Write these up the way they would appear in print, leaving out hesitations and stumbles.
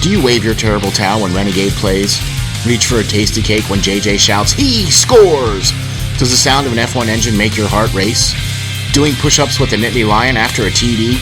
Do you wave your terrible towel when Renegade plays? Reach for a tasty cake when JJ shouts, "He scores!" Does the sound of an F1 engine make your heart race? Doing push-ups with a Nittany Lion after a TD?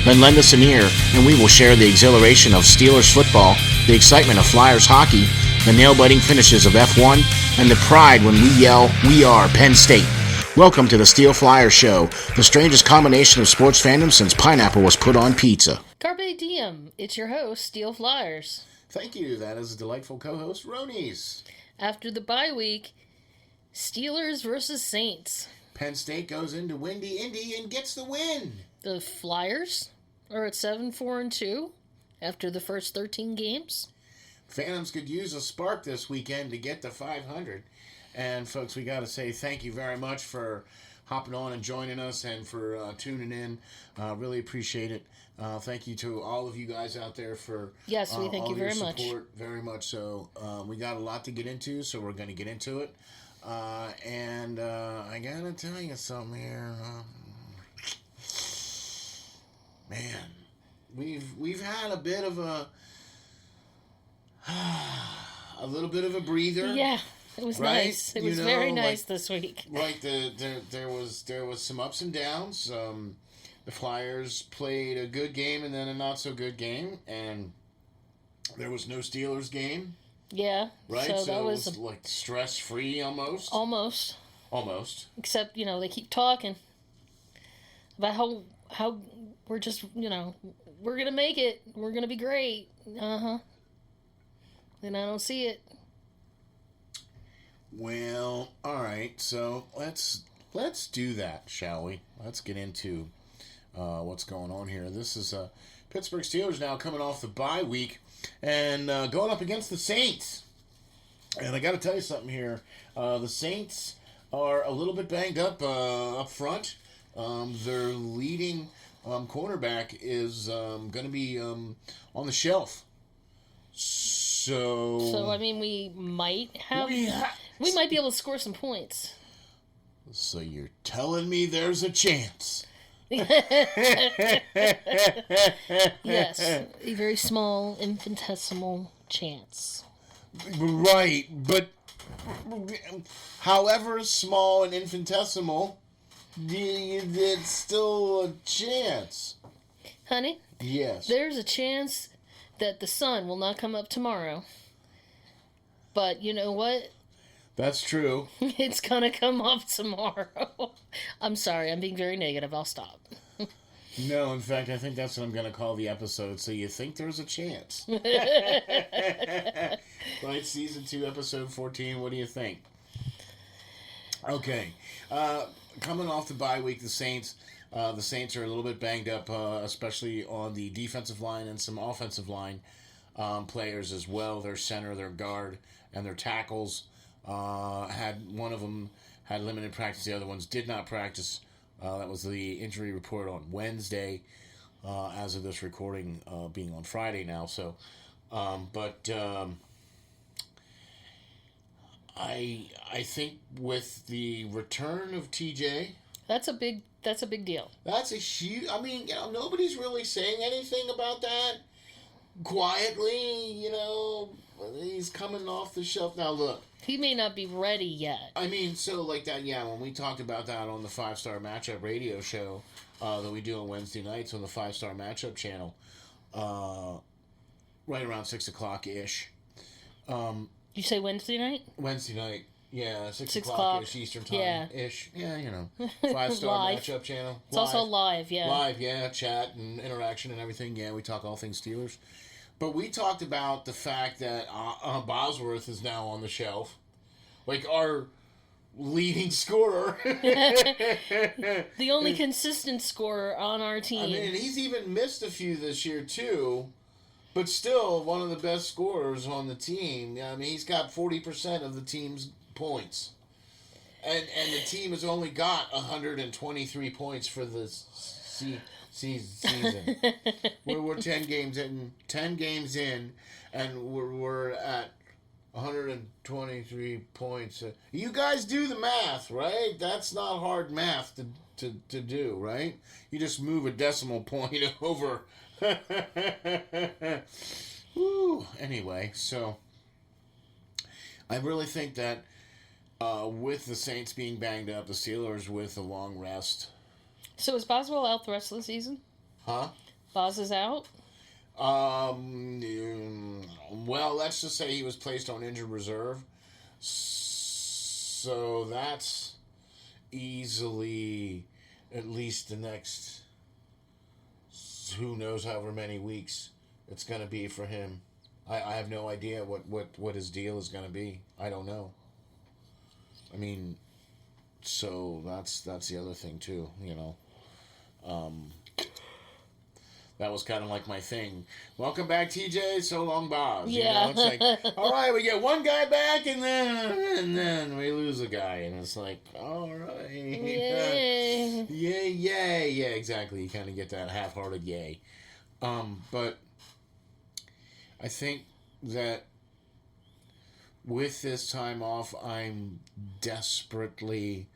Then lend us an ear, and we will share the exhilaration of Steelers football, the excitement of Flyers hockey, the nail-biting finishes of F1, and the pride when we yell, "We are Penn State." Welcome to the SteelFlyers show, the strangest combination of sports fandom since pineapple was put on pizza. Carpe diem, it's your host, SteelFlyers. Thank you, that is a delightful co-host, Ronies. After the bye week, Steelers versus Saints. Penn State goes into windy Indy and gets the win. The Flyers are at 7-4-2 after the first 13 games. Phantoms could use a spark this weekend to get to 500. And folks, we got to say thank you very much for hopping on and joining us and for tuning in. Really appreciate it. Thank you to all of you guys out there for yes, we thank you very much. Support, very much so. We got a lot to get into, so we're going to get into it. And I got to tell you something here. Man, we've had a bit of a little bit of a breather. Yeah. It was right? Nice. It was very nice this week. Right, there was some ups and downs. The Flyers played a good game and then a not so good game, and there was no Steelers game. Yeah, right. So that it was like stress free almost. Almost. Except they keep talking about how we're just we're gonna make it. We're gonna be great. And I don't see it. Well, all right. So let's do that, shall we? Let's get into what's going on here. This is Pittsburgh Steelers now coming off the bye week and going up against the Saints. And I got to tell you something here. The Saints are a little bit banged up front. Their leading cornerback is going to be on the shelf. So I mean, we might be able to score some points. So you're telling me there's a chance? Yes, a very small, infinitesimal chance. Right, but however small and infinitesimal, it's still a chance. Honey? Yes. There's a chance that the sun will not come up tomorrow. But you know what? That's true. It's gonna come up tomorrow. I'm sorry, I'm being very negative. I'll stop. No, in fact, I think that's what I'm going to call the episode. So you think there's a chance. Right, season 2, episode 14. What do you think? Okay. Coming off the bye week, the Saints are a little bit banged up, especially on the defensive line and some offensive line players as well. Their center, their guard, and their tackles. One of them had limited practice. The other ones did not practice. That was the injury report on Wednesday, as of this recording being on Friday now. So, I think with the return of TJ, that's a big deal. That's a huge. I mean, nobody's really saying anything about that. Quietly, he's coming off the shelf now. Look. He may not be ready yet. I mean, so like that, yeah, when we talked about that on the 5-Star Matchup radio show that we do on Wednesday nights on the 5-Star Matchup channel, right around 6 o'clock-ish. You say Wednesday night? Wednesday night, yeah, 6 o'clock-ish Eastern time-ish. Yeah, 5-Star Matchup channel. It's also live, yeah. Live, yeah, chat and interaction and everything. Yeah, we talk all things Steelers. But we talked about the fact that Bosworth is now on the shelf. Like our leading scorer. The only consistent scorer on our team. I mean, he's even missed a few this year, too. But still, one of the best scorers on the team. I mean, he's got 40% of the team's points. And the team has only got 123 points for this season. We're 10 games in, and we're at 123 points. You guys do the math, right? That's not hard math to do, right? You just move a decimal point over Woo. Anyway, so I really think that with the Saints being banged up, the Steelers with a long rest. So is Boswell out the rest of the season? Huh? Boz is out? Well, let's just say he was placed on injured reserve. So that's easily at least the next who knows however many weeks it's going to be for him. I have no idea what his deal is going to be. I don't know. I mean, so that's the other thing too, you know. That was kind of like my thing. Welcome back, TJ. So long, Boz. Yeah. You know, it's like, all right, we get one guy back, and then we lose a guy, and it's like, all right, Yay. yay, yeah, exactly. You kind of get that half-hearted yay. But I think that with this time off, I'm desperately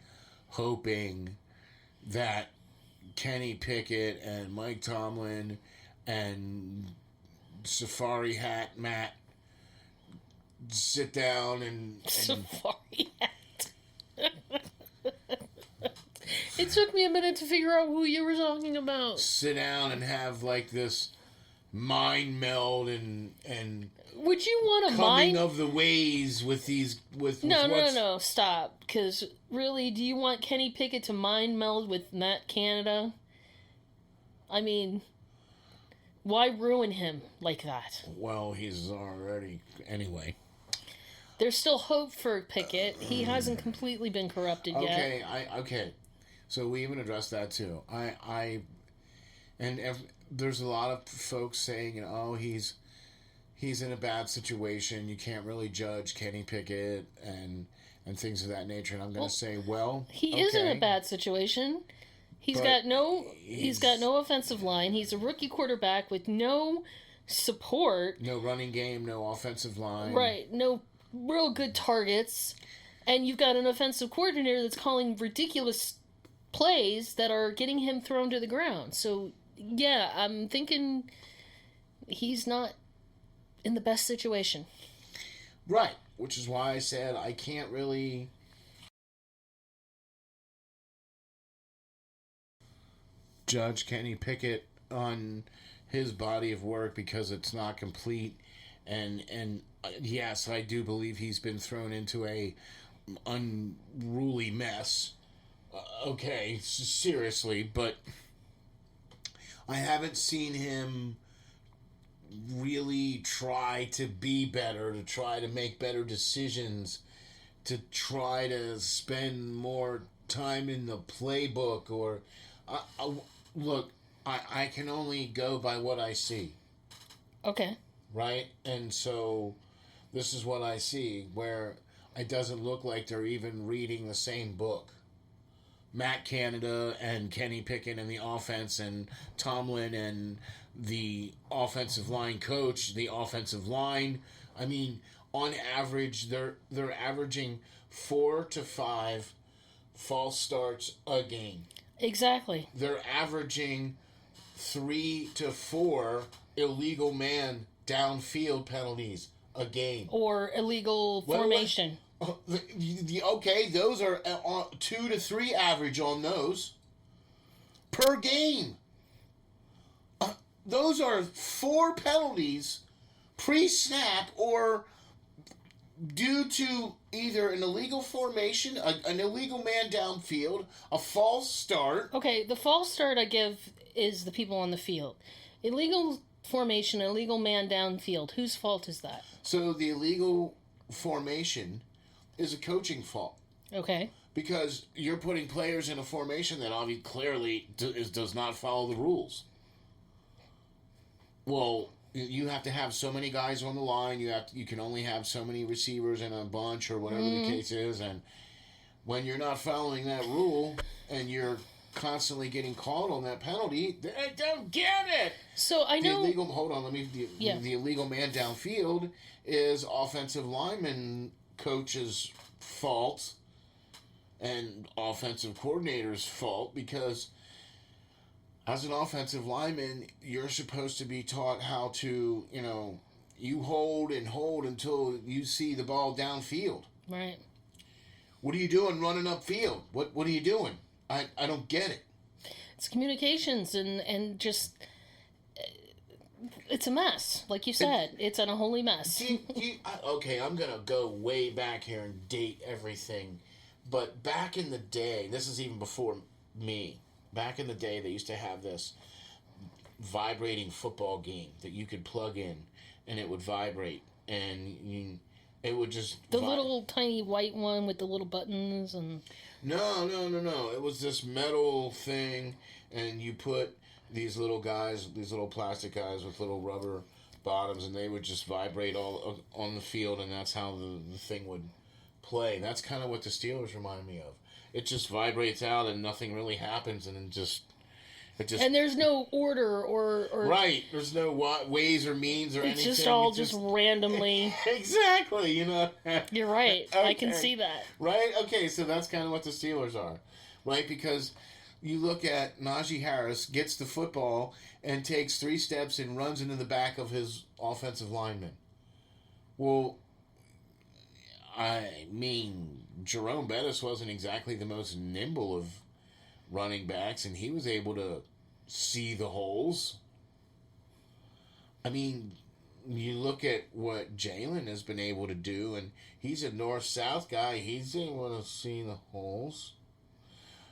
hoping that Kenny Pickett and Mike Tomlin and Safari Hat Matt sit down and Safari Hat. It took me a minute to figure out who you were talking about. Sit down and have like this mind meld and would you want a coming mind of the ways with these No, stop. Because really, do you want Kenny Pickett to mind meld with Matt Canada? I mean, why ruin him like that? Well, he's already anyway. There's still hope for Pickett. He hasn't completely been corrupted yet. Okay. So we even addressed that too. There's a lot of folks saying, oh, he's in a bad situation. You can't really judge Kenny Pickett and things of that nature. And I'm going to say, he is in a bad situation. He's got no offensive line. He's a rookie quarterback with no support. No running game, no offensive line. Right, no real good targets. And you've got an offensive coordinator that's calling ridiculous plays that are getting him thrown to the ground. So, yeah, I'm thinking he's not in the best situation. Right, which is why I said I can't really judge Kenny Pickett on his body of work because it's not complete. And yes, I do believe he's been thrown into a unruly mess. Okay, seriously, but I haven't seen him really try to be better, to try to make better decisions, to try to spend more time in the playbook or... look, I can only go by what I see. Okay. Right? And so this is what I see, where it doesn't look like they're even reading the same book. Matt Canada and Kenny Pickett and the offense and Tomlin and the offensive line coach, the offensive line. I mean, on average, they're averaging 4 to 5 false starts a game. Exactly. They're averaging 3 to 4 illegal man downfield penalties a game. Or illegal formation. Okay, those are 2 to 3 average on those per game. Those are 4 penalties pre-snap or due to either an illegal formation, an illegal man downfield, a false start. Okay, the false start I give is the people on the field. Illegal formation, illegal man downfield. Whose fault is that? So the illegal formation is a coaching fault. Okay. Because you're putting players in a formation that obviously clearly does not follow the rules. Well, you have to have so many guys on the line. You can only have so many receivers in a bunch or whatever the case is. And when you're not following that rule and you're constantly getting called on that penalty, they don't get it. So I know. The illegal man downfield is offensive lineman coach's fault and offensive coordinator's fault because as an offensive lineman, you're supposed to be taught how to, you hold and hold until you see the ball downfield. Right. What are you doing running upfield? What are you doing? I don't get it. It's communications and just... It's a mess. Like you said, it's an unholy mess. Okay, I'm going to go way back here and date everything. But back in the day, this is even before me, back in the day they used to have this vibrating football game that you could plug in and it would vibrate. And it would just... The little tiny white one with the little buttons and... No. It was this metal thing and you put... These little plastic guys with little rubber bottoms, and they would just vibrate all on the field, and that's how the thing would play. That's kind of what the Steelers remind me of. It just vibrates out, and nothing really happens, and it just... And there's no order or... Right. There's no ways or means or anything. It's just all just randomly... Exactly, You're right. Okay. I can see that. Right? Okay, so that's kind of what the Steelers are. Right? Because... You look at Najee Harris, gets the football, and takes 3 steps and runs into the back of his offensive lineman. Well, I mean, Jerome Bettis wasn't exactly the most nimble of running backs, and he was able to see the holes. I mean, you look at what Jalen has been able to do, and he's a north-south guy. He's able to see the holes.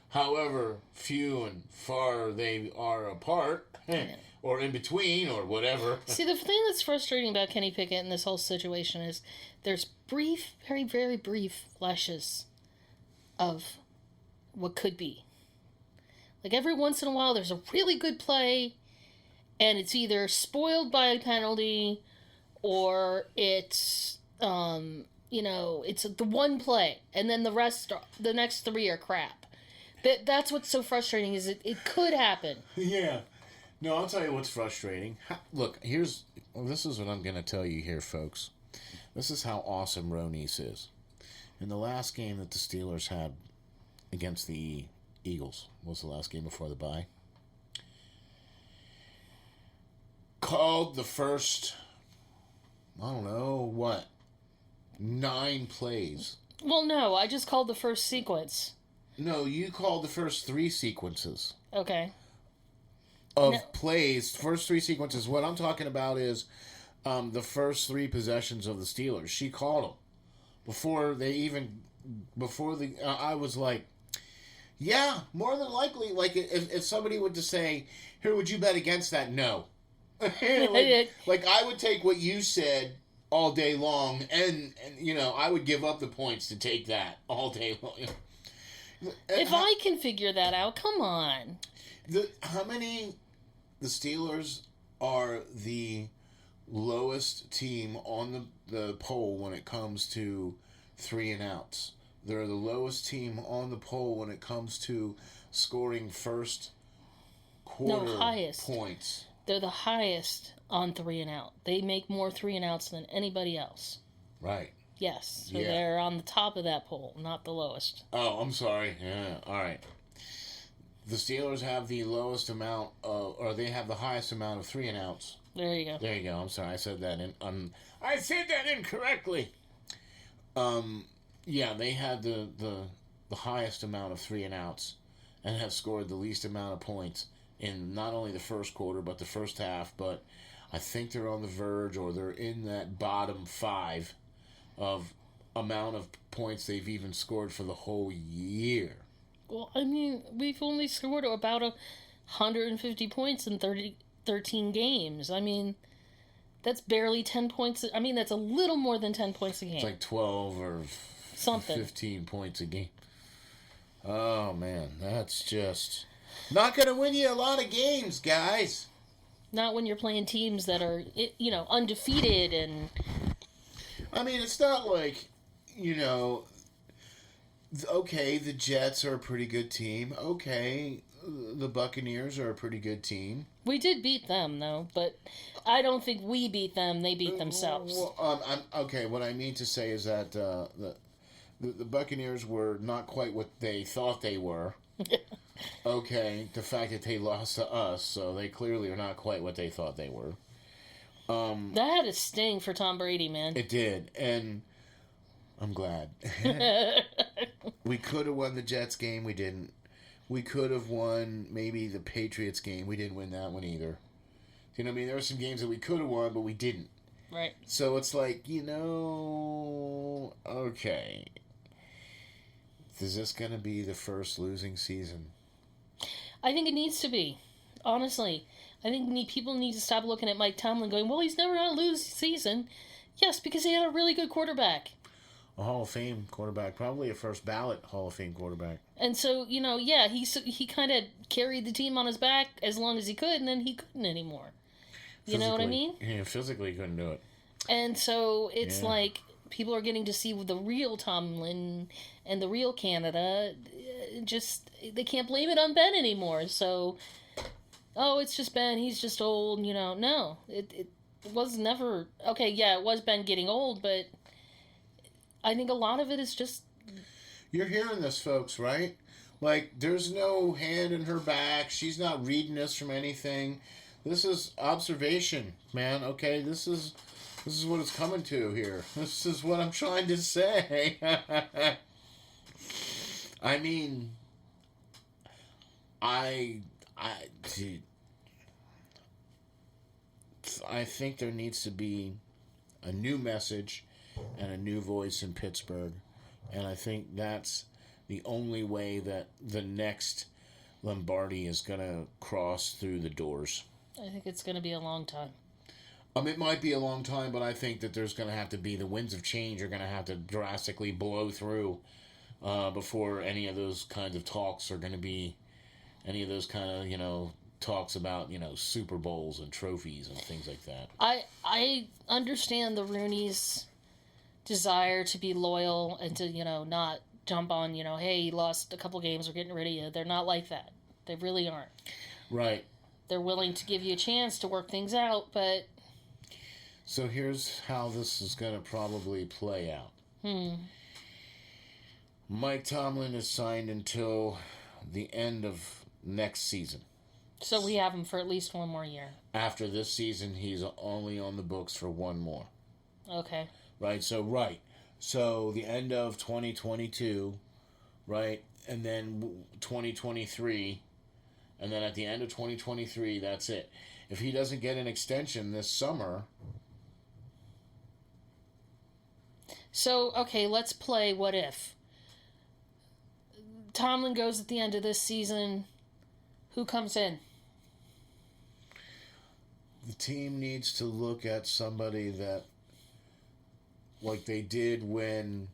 However few and far they are apart, or in between, or whatever. See, the thing that's frustrating about Kenny Pickett in this whole situation is there's brief, very, very brief flashes of what could be. Like every once in a while, there's a really good play, and it's either spoiled by a penalty, or it's, it's the one play, and then the next 3 are crap. That's what's so frustrating is it could happen. Yeah. No, I'll tell you what's frustrating. Look, this is what I'm going to tell you here, folks. This is how awesome Ronis is. In the last game that the Steelers had against the Eagles, was the last game before the bye, called the first, 9 plays. Well, no, I just called the first sequence. No, you called the first 3 sequences. Okay. Plays. First 3 sequences. What I'm talking about is the first 3 possessions of the Steelers. She called them. I was like, yeah, more than likely. Like, if somebody would just say, here, would you bet against that? No. like, I would take what you said all day long, and I would give up the points to take that all day long. If I can figure that out, come on. The Steelers are the lowest team on the poll when it comes to 3 and outs. They're the lowest team on the poll when it comes to scoring first quarter points. They're the highest on 3 and out. They make more 3 and outs than anybody else. Right. Yes, so they're on the top of that poll, not the lowest. Oh, I'm sorry. Yeah, all right. The Steelers have the lowest amount, or they have the highest amount of 3 and outs. There you go. There you go. I'm sorry, I said that incorrectly. They had the highest amount of 3 and outs, and have scored the least amount of points in not only the first quarter but the first half. But I think they're on the verge, or they're in that bottom 5 of amount of points they've even scored for the whole year. Well, I mean, we've only scored about 150 points in 13 games. I mean, that's barely 10 points. I mean, that's a little more than 10 points a game. It's like 12 or something. 15 points a game. Oh, man, that's just not going to win you a lot of games, guys. Not when you're playing teams that are, undefeated and... I mean, it's not like, okay, the Jets are a pretty good team. Okay, the Buccaneers are a pretty good team. We did beat them, though, but I don't think we beat them. They beat themselves. Okay, what I mean to say is that the Buccaneers were not quite what they thought they were. Okay, the fact that they lost to us, so they clearly are not quite what they thought they were. That had a sting for Tom Brady, man. It did, and I'm glad. We could have won the Jets game. We didn't. We could have won maybe the Patriots game. We didn't win that one either. You know what I mean? There were some games that we could have won, but we didn't. Right. So it's like, okay. Is this going to be the first losing season? I think it needs to be. Honestly. I think people need to stop looking at Mike Tomlin going, well, he's never had a losing season. Yes, because he had a really good quarterback. A Hall of Fame quarterback. Probably a first ballot Hall of Fame quarterback. And so, he kind of carried the team on his back as long as he could, and then he couldn't anymore. You know what I mean? Yeah, physically he couldn't do it. And so it's like people are getting to see the real Tomlin and the real Canada. They can't blame it on Ben anymore. So, it's just Ben. He's just old. No, it was never okay. Yeah, it was Ben getting old, but I think a lot of it is just. You're hearing this, folks, right? Like, there's no hand in her back. She's not reading this from anything. This is observation, man. Okay, this is what it's coming to here. This is what I'm trying to say. I mean, dude, I think there needs to be a new message and a new voice in Pittsburgh, and I think that's the only way that the next Lombardi is gonna cross through the doors. I think it's going to be a long time. It might be a long time, but I think that there's going to have to be the winds of change are going to have to drastically blow through before any of those kinds of talks are going to be any of those kind of talks about Super Bowls and trophies and things like that. I understand the Rooney's desire to be loyal and to not jump on hey, you lost a couple games, we're getting rid of you. They're not like that. They really aren't. Right. They're willing to give you a chance to work things out, but... So here's how this is going to probably play out. Mike Tomlin is signed until the end of next season. So we have him for at least one more year. After this season, he's only on the books for one more. Okay. Right, so the end of 2022, right, and then 2023... And then at the end of 2023, that's it. If he doesn't get an extension this summer... So, okay, let's play what if. Tomlin goes at the end of this season. Who comes in? The team needs to look at somebody that... Like they did when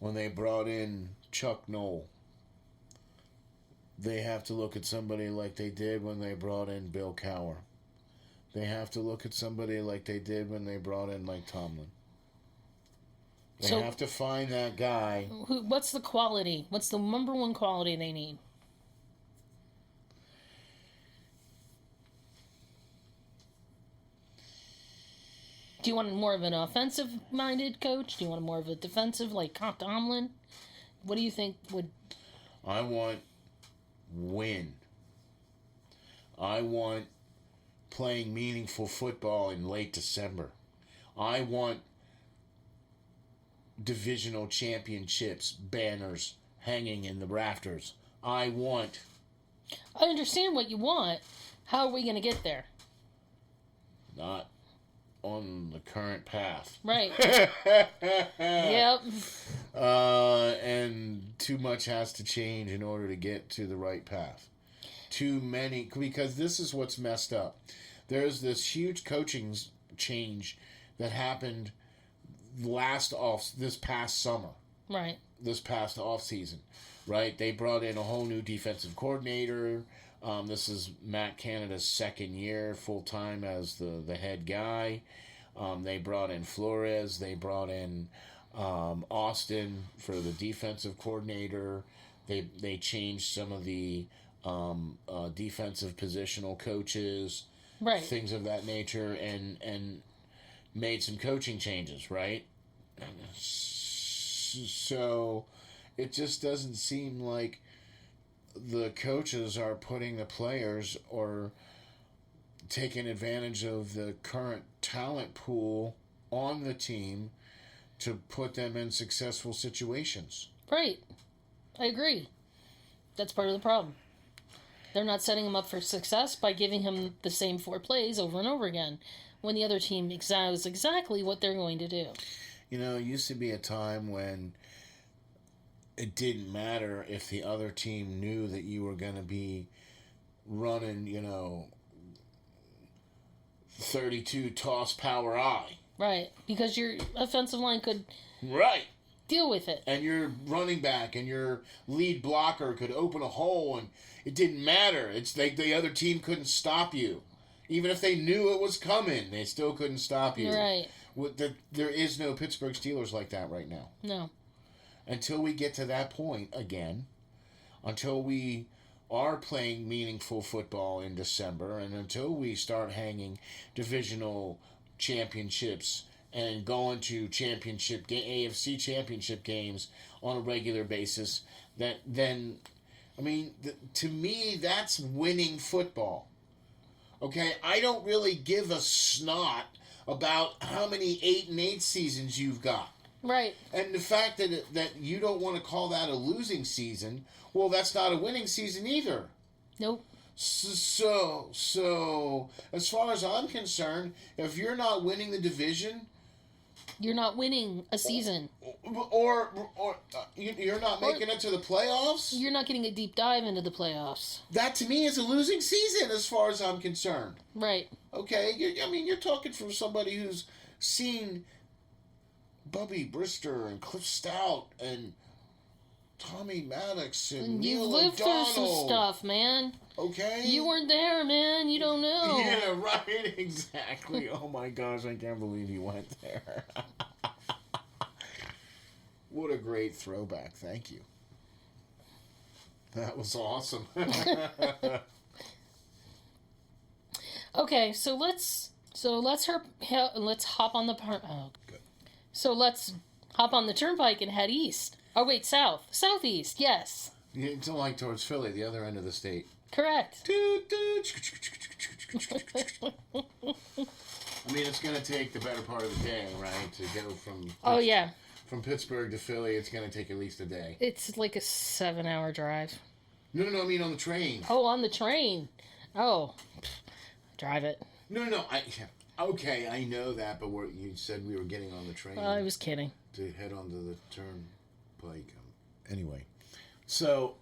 they brought in Chuck Noll. They have to look at somebody like they did when they brought in Bill Cowher. They have to look at somebody like they did when they brought in Mike Tomlin. They have to find that guy. What's the quality? What's the number one quality they need? Do you want more of an offensive-minded coach? Do you want more of a defensive, like Tomlin? What do you think would... I want... win. I want playing meaningful football in late December. I want divisional championships, banners hanging in the rafters. I understand what you want. How are we going to get there? Not on the current path. Right. Yep. And too much has to change in order to get to the right path. Too many, because this is what's messed up. There's this huge coaching change that happened this past summer. Right. This past off season, right? They brought in a whole new defensive coordinator. This is Matt Canada's second year full time as the head guy. They brought in Flores. They brought in Austin for the defensive coordinator. They changed some of the defensive positional coaches, right? Things of that nature, and made some coaching changes, right? So it just doesn't seem like the coaches are putting the players or taking advantage of the current talent pool on the team to put them in successful situations. Right. I agree. That's part of the problem. They're not setting him up for success by giving him the same 4 plays over and over again when the other team knows exactly what they're going to do. You know, it used to be a time when it didn't matter if the other team knew that you were going to be running, 32 toss power I. Right, because your offensive line could deal with it. And your running back and your lead blocker could open a hole, and it didn't matter. It's like the other team couldn't stop you. Even if they knew it was coming, they still couldn't stop you. Right. There is no Pittsburgh Steelers like that right now. No. Until we get to that point again, until we are playing meaningful football in December, and until we start hanging divisional championships and going to AFC championship games on a regular basis, to me, that's winning football. Okay, I don't really give a snot about how many 8-8 seasons you've got. Right. And the fact that you don't want to call that a losing season, well, that's not a winning season either. Nope. So as far as I'm concerned, if you're not winning the division, you're not winning a season. Or you're not making it to the playoffs. You're not getting a deep dive into the playoffs. That to me is a losing season as far as I'm concerned. Right. Okay, you're talking from somebody who's seen Bubby Brister and Cliff Stout and Tommy Maddox and Neil you've lived O'Donnell. through some stuff, man. Okay. You weren't there, man. You don't know. Yeah, right. Exactly. Oh my gosh, I can't believe you went there. What a great throwback. Thank you. That was awesome. Okay, so let's hop on the Good. So let's hop on the turnpike and head east. Oh wait, southeast. Yes. It's like towards Philly, the other end of the state. Correct. It's going to take the better part of the day, right, to go from... Oh yeah. From Pittsburgh to Philly, it's going to take at least a day. It's like a 7-hour drive. No, I mean on the train. Oh, on the train. Oh, drive it. No. Okay, I know that, but you said we were getting on the train. I was kidding. To head onto the turnpike. Anyway, so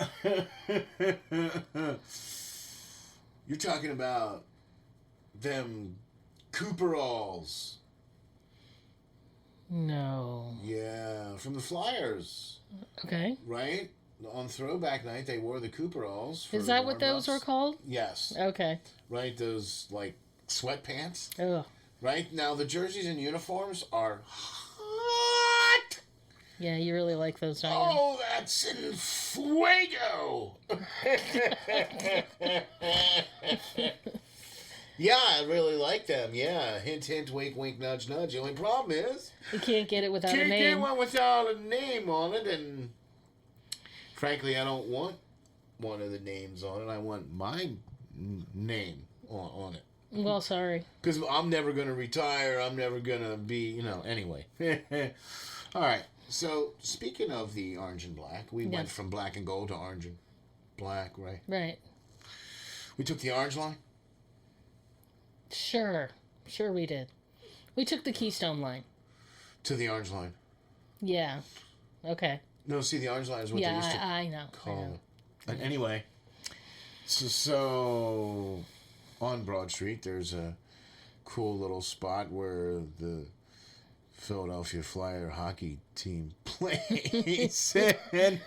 you're talking about them Cooperalls. No. Yeah, from the Flyers. Okay. Right? On throwback night, they wore the Cooperalls. Is that what those were called? Yes. Okay. Right, those, like, sweatpants. Ugh. Right? Now, the jerseys and uniforms are hot! Yeah, you really like those, don't you? Oh, that's in fuego! Yeah, I really like them. Yeah, hint, hint, wink, wink, nudge, nudge. The only problem is... You can't get it without a name. Can't get one without a name on it, and... Frankly, I don't want one of the names on it. I want my name on it. Well, sorry. Because I'm never going to retire. I'm never going to be, anyway. All right. So, speaking of the orange and black, we went from black and gold to orange and black, right? Right. We took the orange line? Sure we did. We took the Keystone line. To the orange line? Yeah. Okay. No, see, the orange line is what they used to I know. call it. And anyway, so on Broad Street, there's a cool little spot where the Philadelphia Flyer hockey team plays. And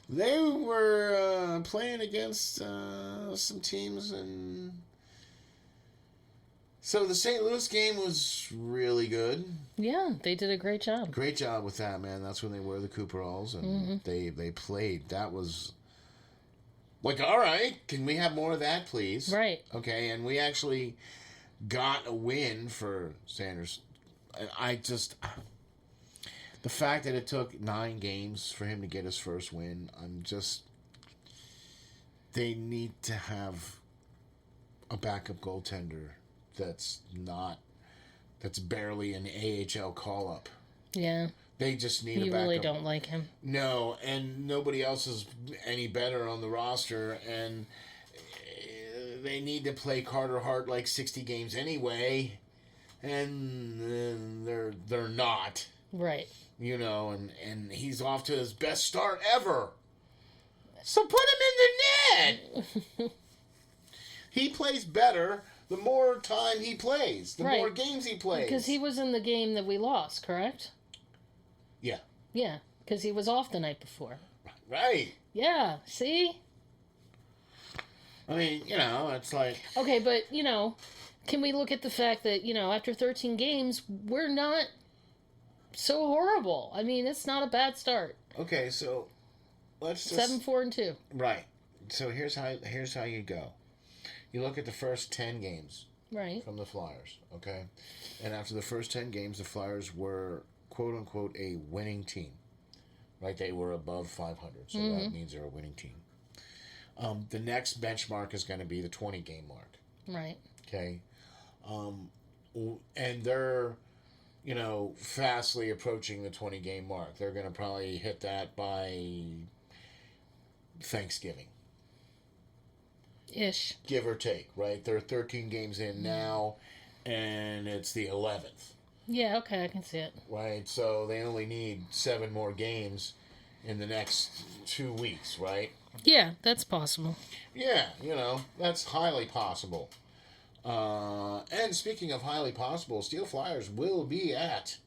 they were playing against some teams, and so the St. Louis game was really good. Yeah, they did a great job. Great job with that, man. That's when they wear the Cooperalls, and they played. That was like, all right, can we have more of that, please? Right. Okay, and we actually got a win for Sanders. The fact that it took 9 games for him to get his first win, they need to have a backup goaltender that's barely an AHL call-up. Yeah. They just need a backup. You really don't like him. No, and nobody else is any better on the roster, and they need to play Carter Hart like 60 games anyway, and they're not. Right. You know, and he's off to his best start ever. So put him in the net. He plays better the more time he plays, the more games he plays. Because he was in the game that we lost, correct? Yeah. Yeah, because he was off the night before. Right. Yeah, see? I mean, you know, it's like... Okay, but, you know, can we look at the fact that, you know, after 13 games, we're not so horrible. I mean, it's not a bad start. Okay, so let's just... 7-4-2. Right. So here's how you go. You look at the first 10 games. Right. From the Flyers, okay? And after the first 10 games, the Flyers were, quote-unquote, a winning team. Right? They were above 500, so that means they're a winning team. The next benchmark is going to be the 20-game mark. Right. Okay? And they're, you know, fastly approaching the 20-game mark. They're going to probably hit that by Thanksgiving. Ish. Give or take, right? They're 13 games in now, and it's the 11th. Yeah, okay, I can see it. Right? So they only need 7 more games in the next 2 weeks, right? Yeah, that's possible. Yeah, you know, that's highly possible. And speaking of highly possible, SteelFlyers will be at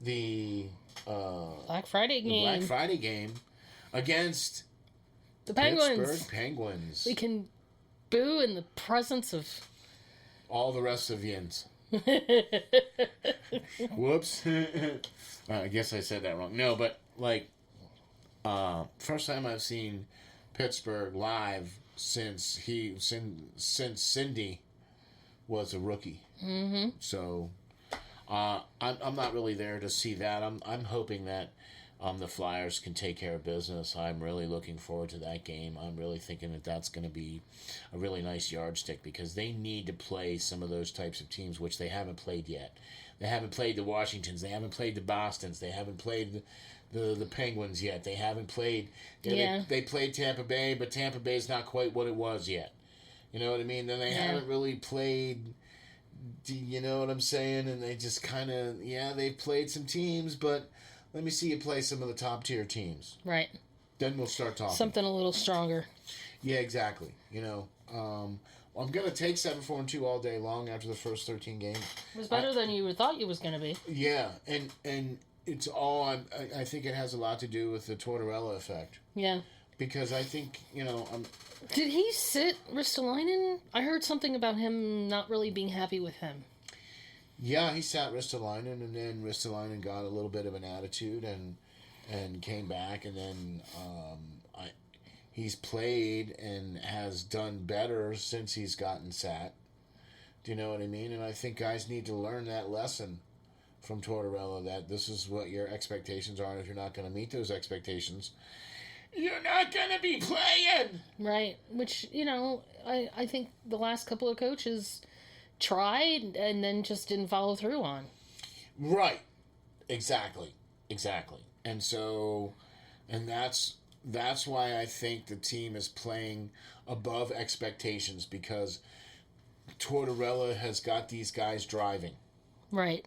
the Black Friday game against the Penguins. Pittsburgh Penguins. We can boo in the presence of all the rest of Yins. Whoops. I guess I said that wrong. No, but like first time I've seen Pittsburgh live since Cindy was a rookie. Mm-hmm. So I'm not really there to see that. I'm hoping that the Flyers can take care of business. I'm really looking forward to that game. I'm really thinking that that's going to be a really nice yardstick because they need to play some of those types of teams which they haven't played yet. They haven't played the Washingtons. They haven't played the Bostons. They haven't played the Penguins yet. They haven't played... They played Tampa Bay, but Tampa Bay's not quite what it was yet. You know what I mean? Then they haven't really played... You know what I'm saying? And they just kind of... Yeah, they've played some teams, but... Let me see you play some of the top-tier teams. Right. Then we'll start talking. Something a little stronger. Yeah, exactly. You know, I'm going to take 7-4-2 all day long after the first 13 games. It was better than you thought it was going to be. Yeah, and it's all... I think it has a lot to do with the Tortorella effect. Yeah. Because I think, you know... Did he sit Ristolainen? I heard something about him not really being happy with him. Yeah, he sat Ristolainen, and then Ristolainen got a little bit of an attitude and came back, and then he's played and has done better since he's gotten sat. Do you know what I mean? And I think guys need to learn that lesson from Tortorella, that this is what your expectations are, and if you're not going to meet those expectations, you're not going to be playing! Right, which, you know, I think the last couple of coaches... tried and then just didn't follow through on. Right. Exactly. And so, and that's why I think the team is playing above expectations, because Tortorella has got these guys driving. Right.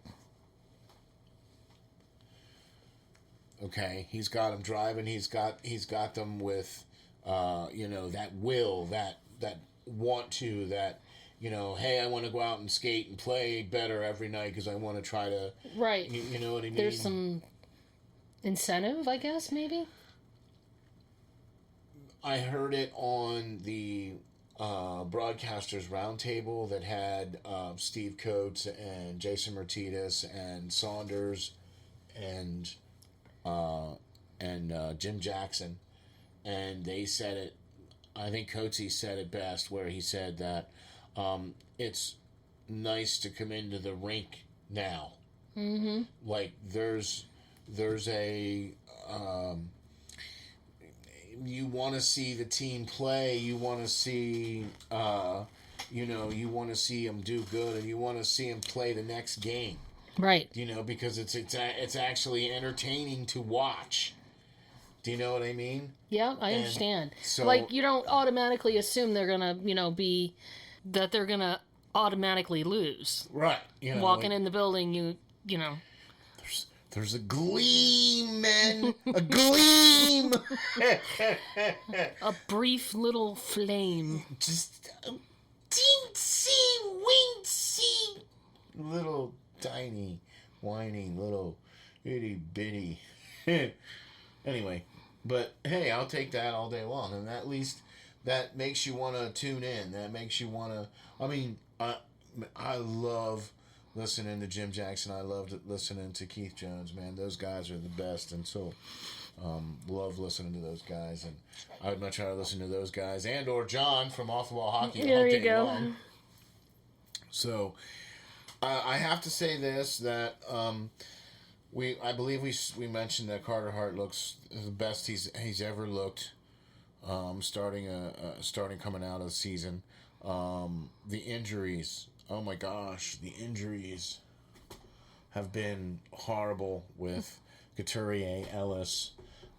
Okay, he's got them driving. He's got them with, you know, that will, that want to, that. You know, hey, I want to go out and skate and play better every night because I want to try to... Right. You know what I mean? There's some incentive, I guess, maybe? I heard it on the Broadcasters Roundtable that had Steve Coates and Jason Martinez and Saunders and Jim Jackson. And they said it... I think Coates said it best, where he said that... it's nice to come into the rink now. Mm-hmm. Like there's a you want to see the team play. You want to see you want to see them do good, and you want to see them play the next game. Right. Because it's actually entertaining to watch. Do you know what I mean? Yeah, I understand. So, you don't automatically assume they're gonna, they're gonna automatically lose. Right. Walking in the building, you know. There's a gleam, man. A gleam. A brief little flame. Just a teensy weensy little tiny whining little itty bitty. Anyway, but hey, I'll take that all day long, and at least that makes you want to tune in. That makes you want to. I mean, I love listening to Jim Jackson. I love listening to Keith Jones. Man, those guys are the best, and so love listening to those guys. And I would much rather listen to those guys or John from Off the Wall Hockey. There you go. Long. So I have to say this that. I believe we mentioned that Carter Hart looks the best he's ever looked, starting coming out of the season. The injuries, oh my gosh, the injuries have been horrible with Couturier, Ellis,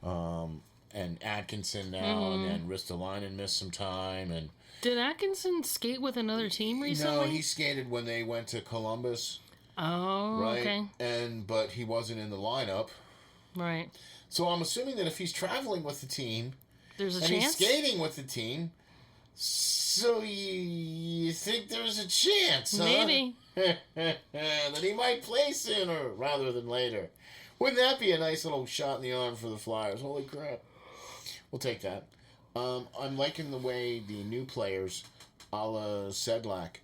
and Atkinson now, and then Ristolainen missed some time. And did Atkinson skate with another team recently? No, he skated when they went to Columbus. Oh, right. Okay. But he wasn't in the lineup. Right. So I'm assuming that if he's traveling with the team, there's a chance. And he's skating with the team, so you think there's a chance, huh? Maybe. That he might play sooner rather than later. Wouldn't that be a nice little shot in the arm for the Flyers? Holy crap. We'll take that. I'm liking the way the new players, a la Sedlak,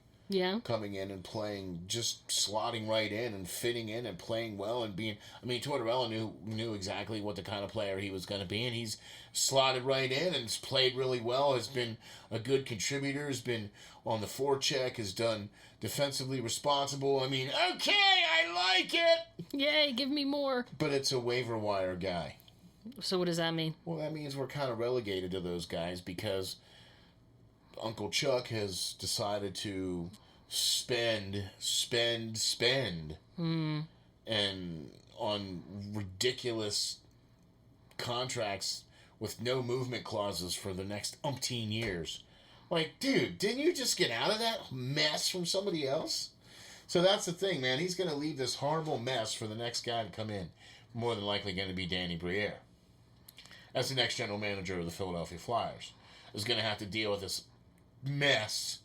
coming in and playing, just slotting right in and fitting in and playing well and being. I mean, Tortorella knew exactly what the kind of player he was going to be, and he's slotted right in and has played really well. Has been a good contributor. Has been on the forecheck. Has done defensively responsible. I mean, okay, I like it. Yay, give me more. But it's a waiver wire guy. So what does that mean? Well, that means we're kind of relegated to those guys because Uncle Chuck has decided to spend and on ridiculous contracts with no movement clauses for the next umpteen years. Like, dude, didn't you just get out of that mess from somebody else? So that's the thing, man. He's going to leave this horrible mess for the next guy to come in. More than likely going to be Danny Briere. As the next general manager of the Philadelphia Flyers, is going to have to deal with this mess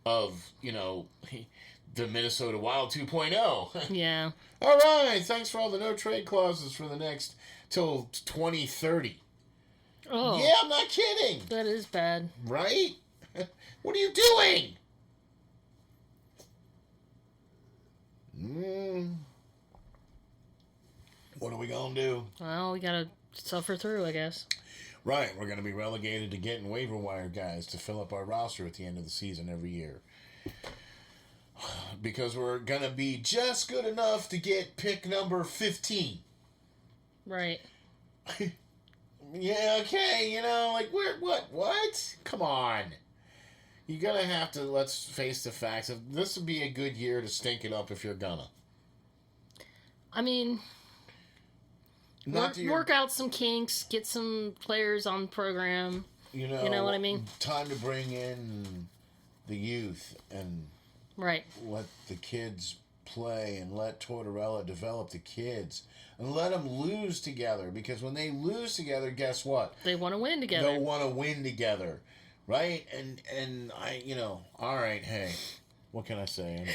of, the Minnesota Wild 2.0. Yeah. All right, thanks for all the no trade clauses for the next till 2030. Oh. Yeah, I'm not kidding. That is bad. Right? What are you doing? What are we going to do? Well, we got to suffer through, I guess. Right, we're going to be relegated to getting waiver wire guys to fill up our roster at the end of the season every year. Because we're going to be just good enough to get pick number 15. Right. Yeah, okay, what? Come on. You're going to have to, let's face the facts. This would be a good year to stink it up if you're gonna. I mean, work out some kinks, get some players on the program. You know what I mean? Time to bring in the youth and let the kids play and let Tortorella develop the kids and let them lose together, because when they lose together, guess what? They want to win together. They'll want to win together, right? And I, all right, hey, what can I say?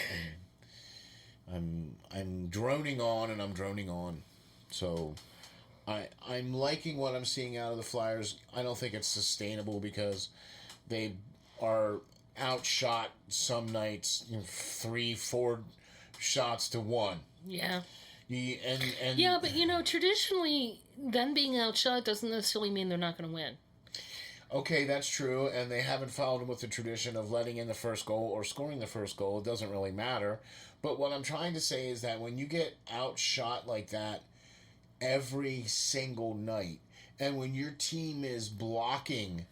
I'm droning on and I'm droning on. So I'm liking what I'm seeing out of the Flyers. I don't think it's sustainable because they are outshot some nights 3-4 shots to 1. Yeah. And yeah, but traditionally, them being outshot doesn't necessarily mean they're not going to win. Okay, that's true, and they haven't followed with the tradition of letting in the first goal or scoring the first goal. It doesn't really matter. But what I'm trying to say is that when you get outshot like that every single night, and when your team is blocking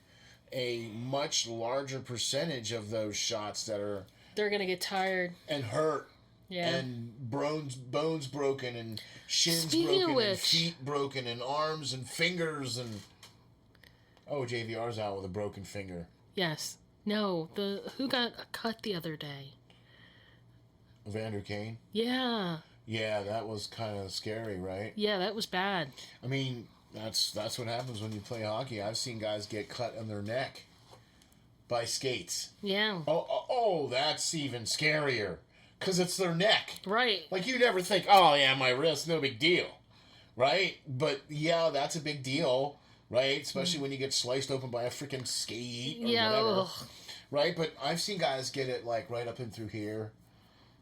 a much larger percentage of those shots that are... They're going to get tired. And hurt. Yeah. And bones broken and shins broken and feet broken and arms and fingers and... Oh, JVR's out with a broken finger. Yes. No, who got a cut the other day? Evander Kane? Yeah. Yeah, that was kind of scary, right? Yeah, that was bad. I mean, that's what happens when you play hockey. I've seen guys get cut on their neck by skates. Yeah. Oh, that's even scarier. Because it's their neck. Right. Like, you never think, oh, yeah, my wrist, no big deal. Right? But, yeah, that's a big deal. Right? Especially when you get sliced open by a freaking skate or whatever. Ugh. Right? But I've seen guys get it, like, right up in through here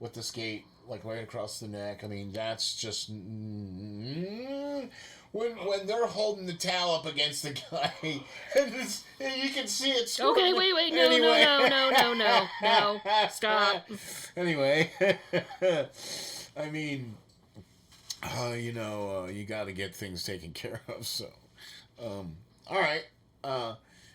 with the skate, like, right across the neck. I mean, that's just... When they're holding the towel up against the guy, and you can see it squirting. Okay, wait, no, stop. Anyway, I mean, you got to get things taken care of, so... all right.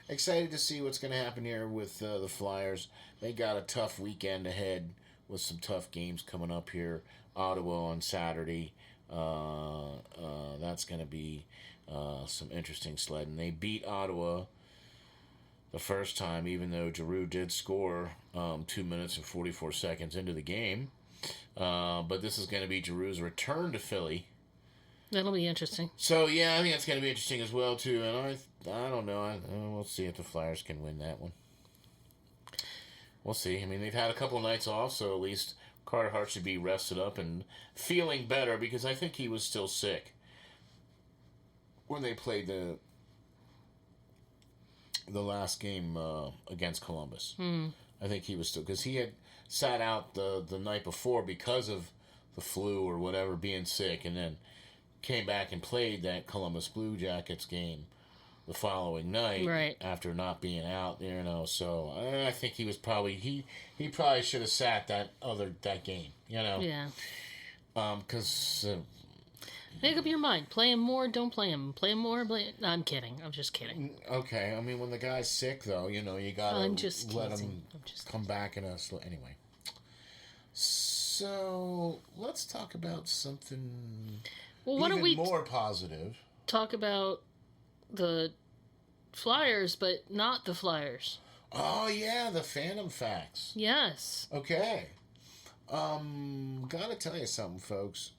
Excited to see what's going to happen here with the Flyers. They got a tough weekend ahead with some tough games coming up here. Ottawa on Saturday. That's going to be some interesting sledding. They beat Ottawa the first time, even though Giroux did score 2 minutes and 44 seconds into the game. But this is going to be Giroux's return to Philly. That'll be interesting. So, yeah, I think that's going to be interesting as well, too. And I don't know. We'll see if the Flyers can win that one. We'll see. I mean, they've had a couple nights off, so at least Carter Hart should be rested up and feeling better, because I think he was still sick when they played the last game against Columbus. I think he was still... Because he had sat out the night before because of the flu or whatever, being sick, and then came back and played that Columbus Blue Jackets game the following night, right, after not being out, so I think he was probably he probably should have sat that game, Yeah. Because make up your mind. Play him more, don't play him. Play him more, No, I'm kidding. I'm just kidding. Okay, I mean, when the guy's sick, though, you gotta let him come back in anyway. So, let's talk about something why don't we more positive. Talk about the Flyers, but not the Flyers. Oh, yeah, the Phantom Phacts. Yes. Okay. Gotta tell you something, folks.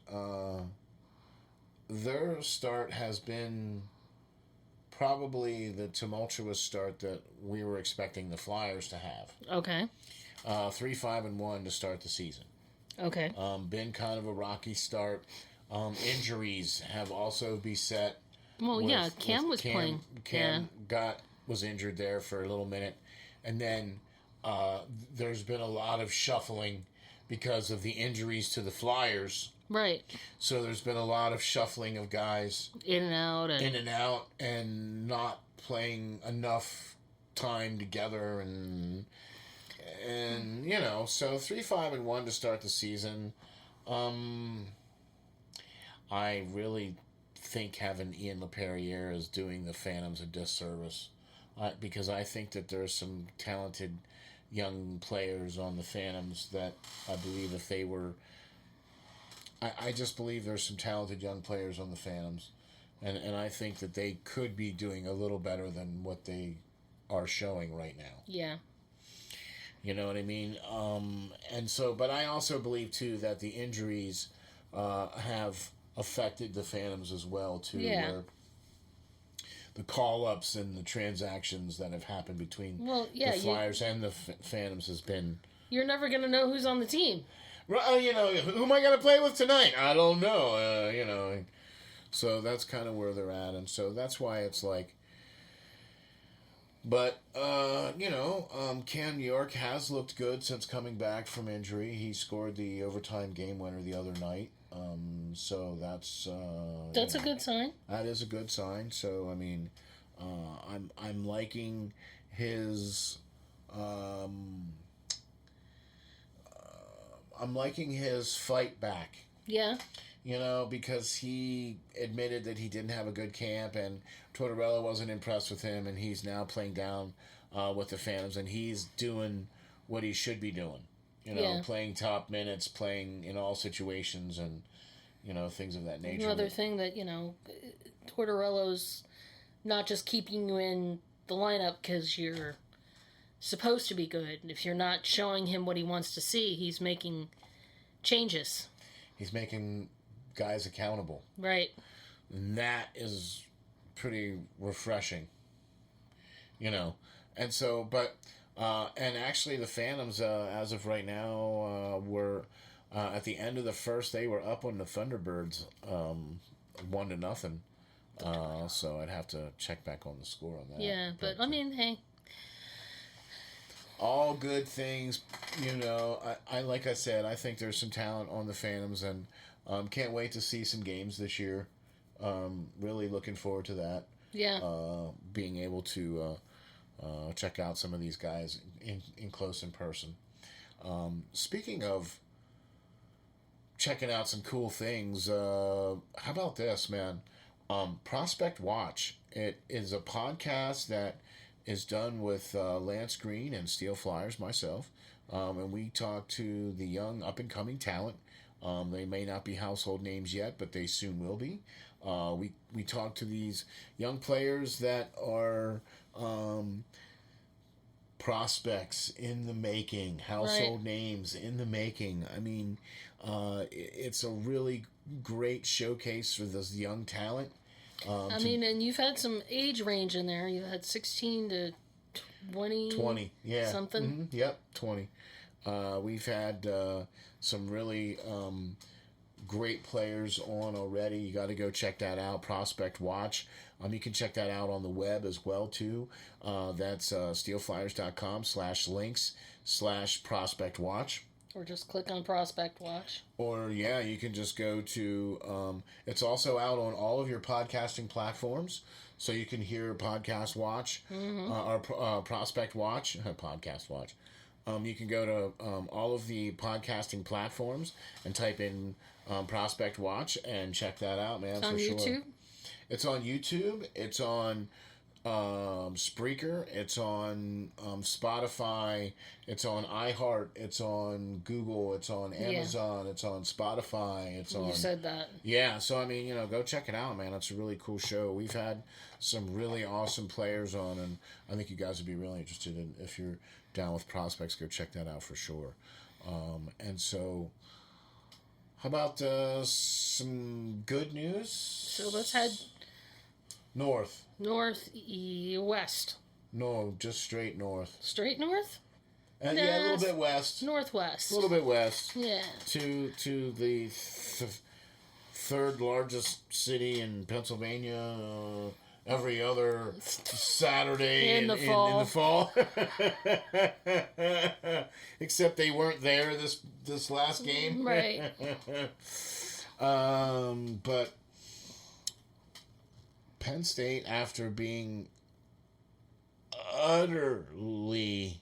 Their start has been probably the tumultuous start that we were expecting the Flyers to have. Okay. 3-5-1 to start the season. Okay. Been kind of a rocky start. Injuries have also beset. Well, Cam was playing. Cam was injured there for a little minute. And then there's been a lot of shuffling because of the injuries to the Flyers. Right. So there's been a lot of shuffling of guys. In and out. And not playing enough time together. And so 3-5-1 to start the season. I really think having Ian LaPerriere is doing the Phantoms a disservice, because I think that there's some talented young players on the Phantoms that I believe if they were... I just believe there's some talented young players on the Phantoms, and I think that they could be doing a little better than what they are showing right now. Yeah. You know what I mean? But I also believe, too, that the injuries have affected the Phantoms as well, too. Yeah. Where the call-ups and the transactions that have happened between the Flyers and the Phantoms has been... You're never going to know who's on the team. Right, who am I going to play with tonight? I don't know, So that's kind of where they're at, and so that's why it's like... But, Cam York has looked good since coming back from injury. He scored the overtime game winner the other night. So that's a good sign. That is a good sign. So I mean, I'm liking his fight back. Yeah. because he admitted that he didn't have a good camp, and Tortorella wasn't impressed with him, and he's now playing down with the Phantoms, and he's doing what he should be doing. Playing top minutes, playing in all situations, and things of that nature. Another thing that Tortorella's not just keeping you in the lineup because you're supposed to be good. If you're not showing him what he wants to see, he's making changes. He's making guys accountable. Right. And that is pretty refreshing. And so, but, and actually the Phantoms, as of right now, were, at the end of the first, they were up on the Thunderbirds, 1-0. So I'd have to check back on the score on that. Yeah, but I mean, hey. All good things, I like I said, I think there's some talent on the Phantoms, and can't wait to see some games this year. Really looking forward to that. Yeah. Being able to check out some of these guys in close in person. Speaking of checking out some cool things, how about this, man? Prospect Watch. It is a podcast that is done with Lance Green and SteelFlyers, myself, and we talk to the young up-and-coming talent. They may not be household names yet, but they soon will be. We talk to these young players that are prospects in the making, household names in the making. I mean, it's a really great showcase for this young talent. And you've had some age range in there. You've had 16 to 20. 20, yeah. Something. Mm-hmm. Yep, 20. We've had some really great players on already. You got to go check that out, Prospect Watch. You can check that out on the web as well, too. That's steelflyers.com/links/Prospect Watch. Or just click on Prospect Watch. Or, yeah, you can just go to... it's also out on all of your podcasting platforms. So you can hear Podcast Watch, or Prospect Watch, Podcast Watch. You can go to all of the podcasting platforms and type in Prospect Watch and check that out, man, for sure. It's on YouTube? It's on YouTube. It's on Spreaker. It's on Spotify. It's on iHeart. It's on Google. It's on Amazon. It's on Spotify. It's on... You said that. Yeah, so I mean, go check it out, man. It's a really cool show. We've had some really awesome players on, and I think you guys would be really interested in, if you're down with prospects, go check that out for sure. And so, how about some good news? So let's head west. No, just straight north. Straight north? And yeah, a little bit west. Northwest. A little bit west. Yeah. To the third largest city in Pennsylvania. Every other Saturday in the fall. Except they weren't there this last game. Right. But Penn State, after being utterly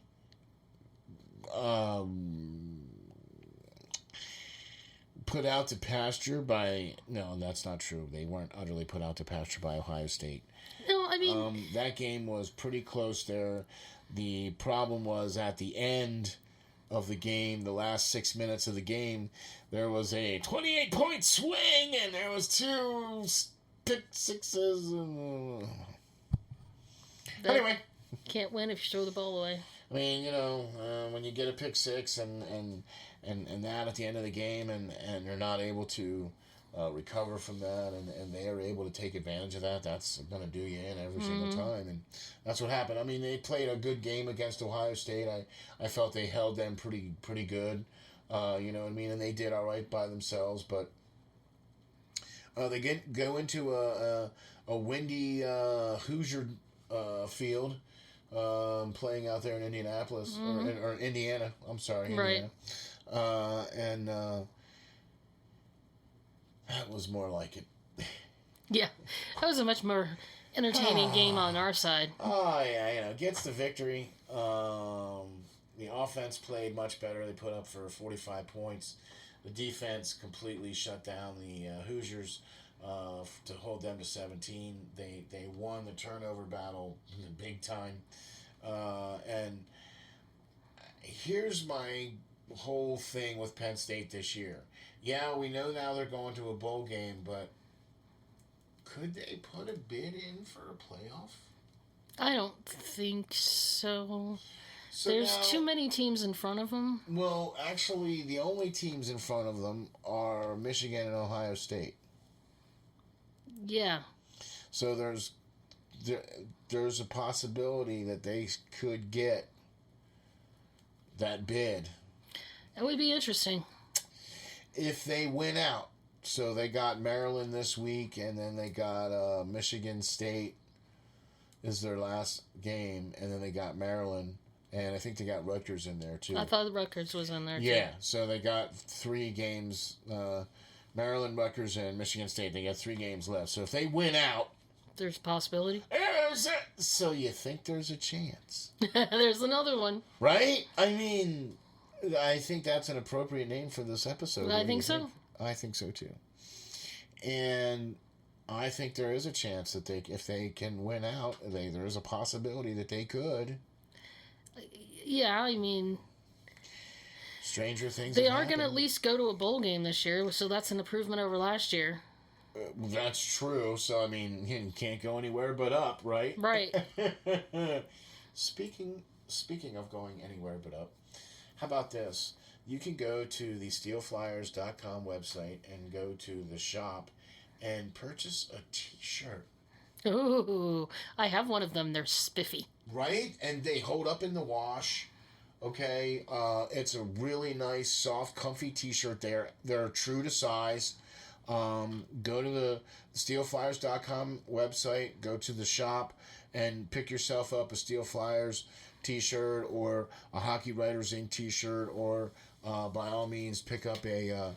put out to pasture by... No, that's not true. They weren't utterly put out to pasture by Ohio State. No, I mean... that game was pretty close there. The problem was at the end of the game, the last 6 minutes of the game, there was a 28-point swing, and there was 2 pick sixes. Anyway. Can't win if you throw the ball away. I mean, when you get a pick six and that at the end of the game, and you're not able to recover from that, and they are able to take advantage of that, that's going to do you in every single time. And that's what happened. I mean, they played a good game against Ohio State. I felt they held them pretty good. You know what I mean? And they did all right by themselves, but they go into a windy Hoosier field, playing out there in Indianapolis, or Indiana. I'm sorry, Indiana. Right. And that was more like it. Yeah, that was a much more entertaining game on our side. Oh, yeah, gets the victory. The offense played much better. They put up for 45 points. The defense completely shut down the Hoosiers to hold them to 17. They won the turnover battle big time. And here's my whole thing with Penn State this year. Yeah, we know now they're going to a bowl game, but could they put a bid in for a playoff? I don't think so. So there's now, too many teams in front of them. Well, actually, the only teams in front of them are Michigan and Ohio State. Yeah. So there's a possibility that they could get that bid. It would be interesting. If they win out. So they got Maryland this week, and then they got Michigan State is their last game, and then they got Maryland, and I think they got Rutgers in there too. I thought Rutgers was in there too. Yeah, so they got 3 games, Maryland, Rutgers, and Michigan State. They got 3 games left. So if they win out... There's a possibility. So you think there's a chance. There's another one. Right? I mean, I think that's an appropriate name for this episode. I think so. I think so too. And I think there is a chance that if they can win out, there is a possibility that they could. Yeah, I mean, stranger things. They are going to at least go to a bowl game this year, so that's an improvement over last year. That's true. So I mean, you can't go anywhere but up, right? Right. Speaking of going anywhere but up, how about this? You can go to the SteelFlyers.com website and go to the shop and purchase a T-shirt. Ooh, I have one of them. They're spiffy. Right? And they hold up in the wash. Okay? It's a really nice, soft, comfy T-shirt. They're true to size. Go to the SteelFlyers.com website, go to the shop, and pick yourself up a Steel Flyers T-shirt or a Hockey Writers Inc. T-shirt, or by all means pick up a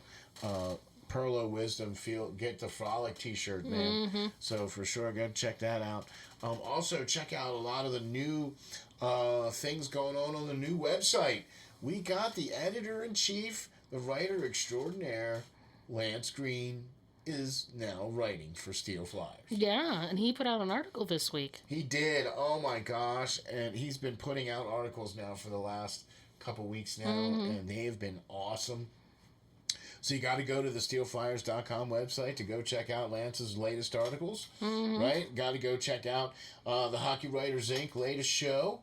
Perlo Wisdom get the Frolic T-shirt, man. Mm-hmm. So for sure, go check that out. Also check out a lot of the new things going on the new website. We got the editor-in-chief, the writer extraordinaire, Lance Green, is now writing for Steel Flyers. Yeah, and he put out an article this week. He did. Oh my gosh. And he's been putting out articles now for the last couple weeks now, and they've been awesome. So you got to go to the SteelFlyers.com website to go check out Lance's latest articles, right? Got to go check out the Hockey Writers Inc. latest show,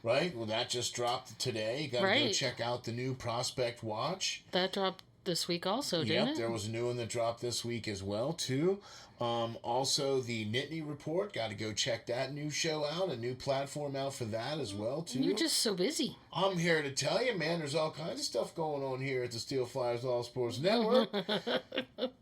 right? Well, that just dropped today. You got to go check out the new Prospect Watch. That dropped this week also, didn't it? Yep, there was a new one that dropped this week as well, too. Also, the Nittany Report, got to go check that new show out, a new platform out for that as well, too. You're just so busy. I'm here to tell you, man, there's all kinds of stuff going on here at the Steel Flyers All Sports Network.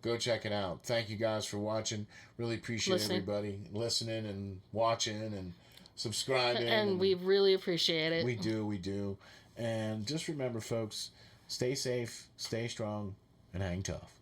Go check it out. Thank you guys for watching. Really appreciate everybody listening and watching and subscribing. And we really appreciate it. We do. And just remember, folks, stay safe, stay strong, and hang tough.